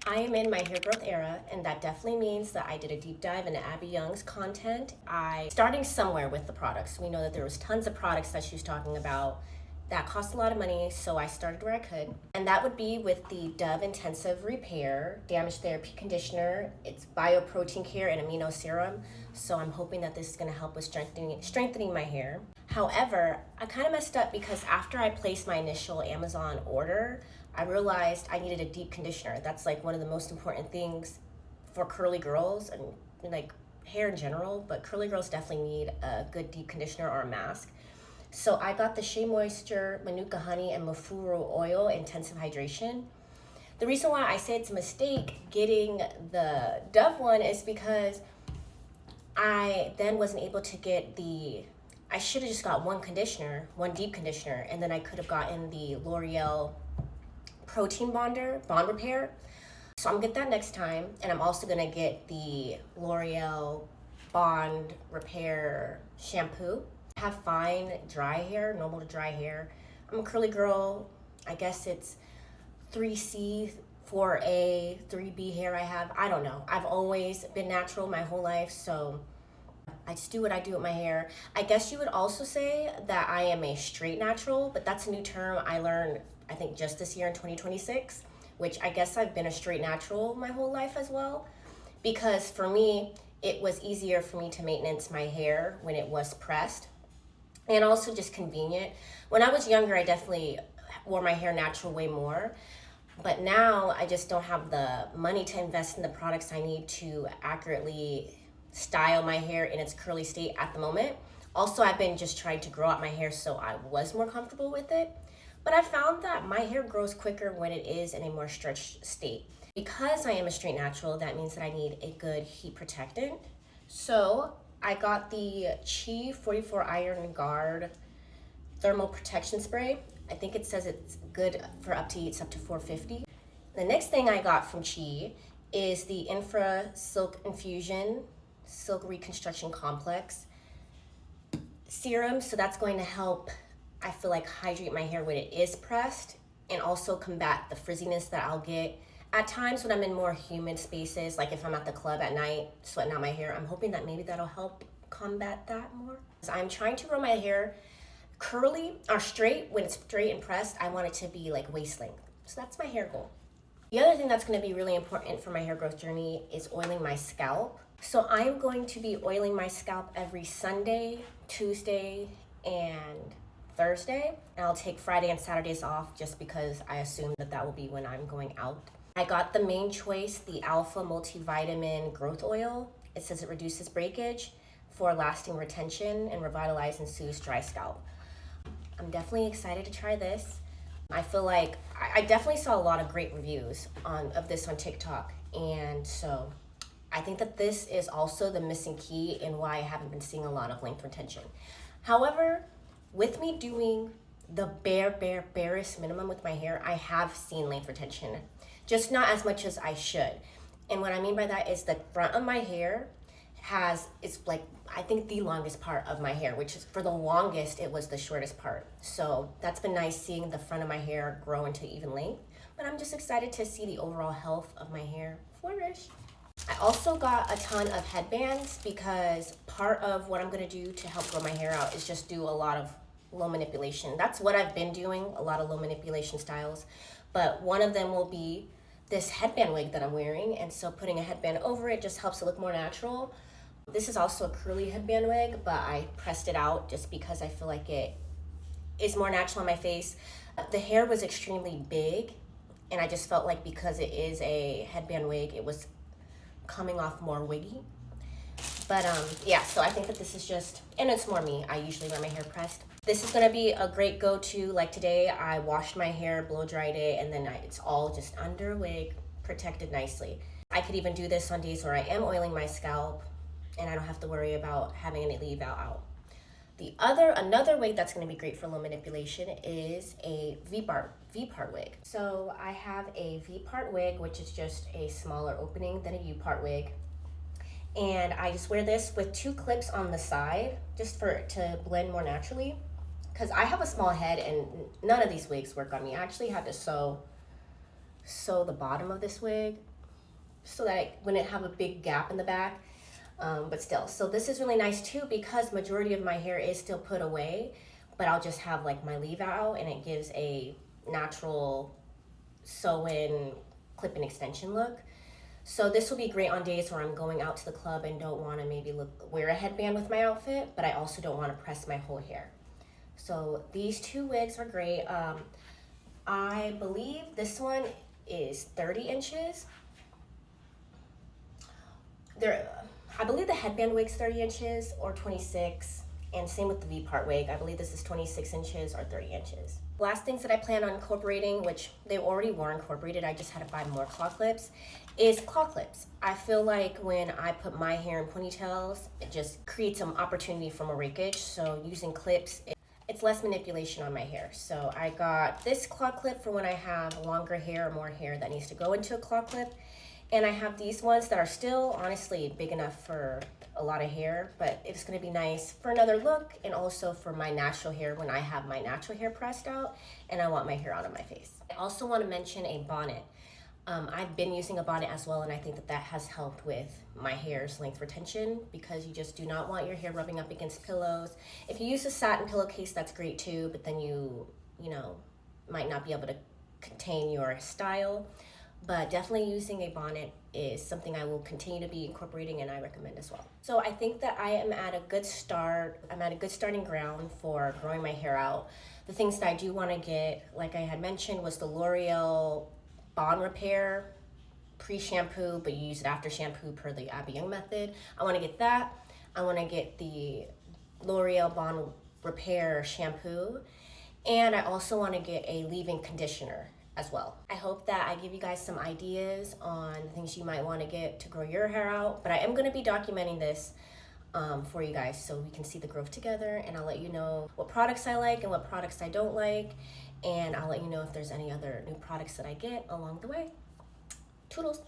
I am in my hair growth era, and that definitely means that I did a deep dive into Abby Young's content. Starting somewhere with the products. We know that there was tons of products that she was talking about that cost a lot of money, so I started where I could. And that would be with the Dove Intensive Repair Damage Therapy Conditioner. It's bioprotein care and amino serum, so I'm hoping that this is gonna help with strengthening my hair. However, I kind of messed up because after I placed my initial Amazon order, I realized I needed a deep conditioner. That's like one of the most important things for curly girls and like hair in general, but curly girls definitely need a good deep conditioner or a mask. So I got the Shea Moisture, Manuka Honey, and Mafuru Oil Intensive Hydration. The reason why I say it's a mistake getting the Dove one is because I then wasn't able to get I should have just got one conditioner, one deep conditioner, and then I could have gotten the L'Oreal Protein Bond Repair. So I'm gonna get that next time, and I'm also gonna get the L'Oreal Bond Repair shampoo. I have fine dry hair, normal to dry hair. I'm a curly girl. I guess it's 3C, 4A, 3B hair I have. I don't know. I've always been natural my whole life, so I just do what I do with my hair. I guess you would also say that I am a straight natural, but that's a new term I learned, I think, just this year in 2026, which I guess I've been a straight natural my whole life as well. Because for me, it was easier for me to maintenance my hair when it was pressed, and also just convenient. When I was younger, I definitely wore my hair natural way more. But now I just don't have the money to invest in the products I need to accurately style my hair in its curly state at the moment. Also, I've been just trying to grow out my hair so I was more comfortable with it. But I found that my hair grows quicker when it is in a more stretched state. Because I am a straight natural, that means that I need a good heat protectant. So I got the Chi 44 Iron Guard Thermal Protection Spray. I think it says it's good for up to 450. The next thing I got from Chi is the Infra Silk Infusion Silk Reconstruction Complex serum. So that's going to help, I feel like, hydrate my hair when it is pressed, and also combat the frizziness that I'll get at times when I'm in more humid spaces, like if I'm at the club at night sweating out my hair. I'm hoping that maybe that'll help combat that more. So I'm trying to grow my hair curly or straight. When it's straight and pressed, I want it to be like waist length. So that's my hair goal. The other thing that's going to be really important for my hair growth journey is oiling my scalp. So I'm going to be oiling my scalp every Sunday, Tuesday, and Thursday. And I'll take Friday and Saturdays off just because I assume that that will be when I'm going out. I got the Main Choice, the Alpha Multivitamin Growth Oil. It says it reduces breakage for lasting retention and revitalize and soothes dry scalp. I'm definitely excited to try this. I feel like I definitely saw a lot of great reviews of this on TikTok, and so I think that this is also the missing key in why I haven't been seeing a lot of length retention. However, with me doing the barest minimum with my hair, I have seen length retention, just not as much as I should. And what I mean by that is the front of my hair it's like, I think, the longest part of my hair, which is, for the longest, it was the shortest part. So that's been nice seeing the front of my hair grow into even length. But I'm just excited to see the overall health of my hair flourish. I also got a ton of headbands because part of what I'm gonna do to help grow my hair out is just do a lot of low manipulation. That's what I've been doing, a lot of low manipulation styles. But one of them will be this headband wig that I'm wearing, and so putting a headband over it just helps it look more natural. This is also a curly headband wig, but I pressed it out just because I feel like it is more natural on my face. The hair was extremely big, and I just felt like because it is a headband wig, it was coming off more wiggy. But yeah, so I think that this is just, and it's more me. I usually wear my hair pressed. This is gonna be a great go-to. Like today, I washed my hair, blow dried it, and then it's all just under a wig, protected nicely. I could even do this on days where I am oiling my scalp, and I don't have to worry about having any leave out. Another wig that's gonna be great for low manipulation is a V-part wig. So I have a V-part wig, which is just a smaller opening than a U-part wig. And I just wear this with 2 clips on the side, just for it to blend more naturally. Because I have a small head and none of these wigs work on me. I actually had to sew the bottom of this wig so that I wouldn't have a big gap in the back. But still, so this is really nice too because majority of my hair is still put away, but I'll just have like my leave out and it gives a natural sew-in clip-in extension look. So this will be great on days where I'm going out to the club and don't want to maybe wear a headband with my outfit, but I also don't want to press my whole hair. So these two wigs are great. I believe this one is 30 inches. I believe the headband wig's 30 inches or 26, and same with the V-part wig. I believe this is 26 inches or 30 inches. Last things that I plan on incorporating, which they already were incorporated, I just had to buy more claw clips, is claw clips. I feel like when I put my hair in ponytails, it just creates some opportunity for more rakage. So using clips, it's less manipulation on my hair. So I got this claw clip for when I have longer hair or more hair that needs to go into a claw clip. And I have these ones that are still honestly big enough for a lot of hair, but it's gonna be nice for another look and also for my natural hair when I have my natural hair pressed out and I want my hair out of my face. I also wanna mention a bonnet. I've been using a bonnet as well, and I think that that has helped with my hair's length retention because you just do not want your hair rubbing up against pillows. If you use a satin pillowcase, that's great too, but then you might not be able to contain your style. But definitely using a bonnet is something I will continue to be incorporating and I recommend as well. So I think that I am at a good start. I'm at a good starting ground for growing my hair out. The things that I do want to get, like I had mentioned, was the L'Oreal Bond Repair pre-shampoo, but you use it after shampoo per the Abby Young method. I want to get that. I want to get the L'Oreal Bond Repair shampoo. And I also want to get a leave-in conditioner as well. I hope that I give you guys some ideas on things you might want to get to grow your hair out, but I am going to be documenting this for you guys so we can see the growth together, and I'll let you know what products I like and what products I don't like, and I'll let you know if there's any other new products that I get along the way. Toodles!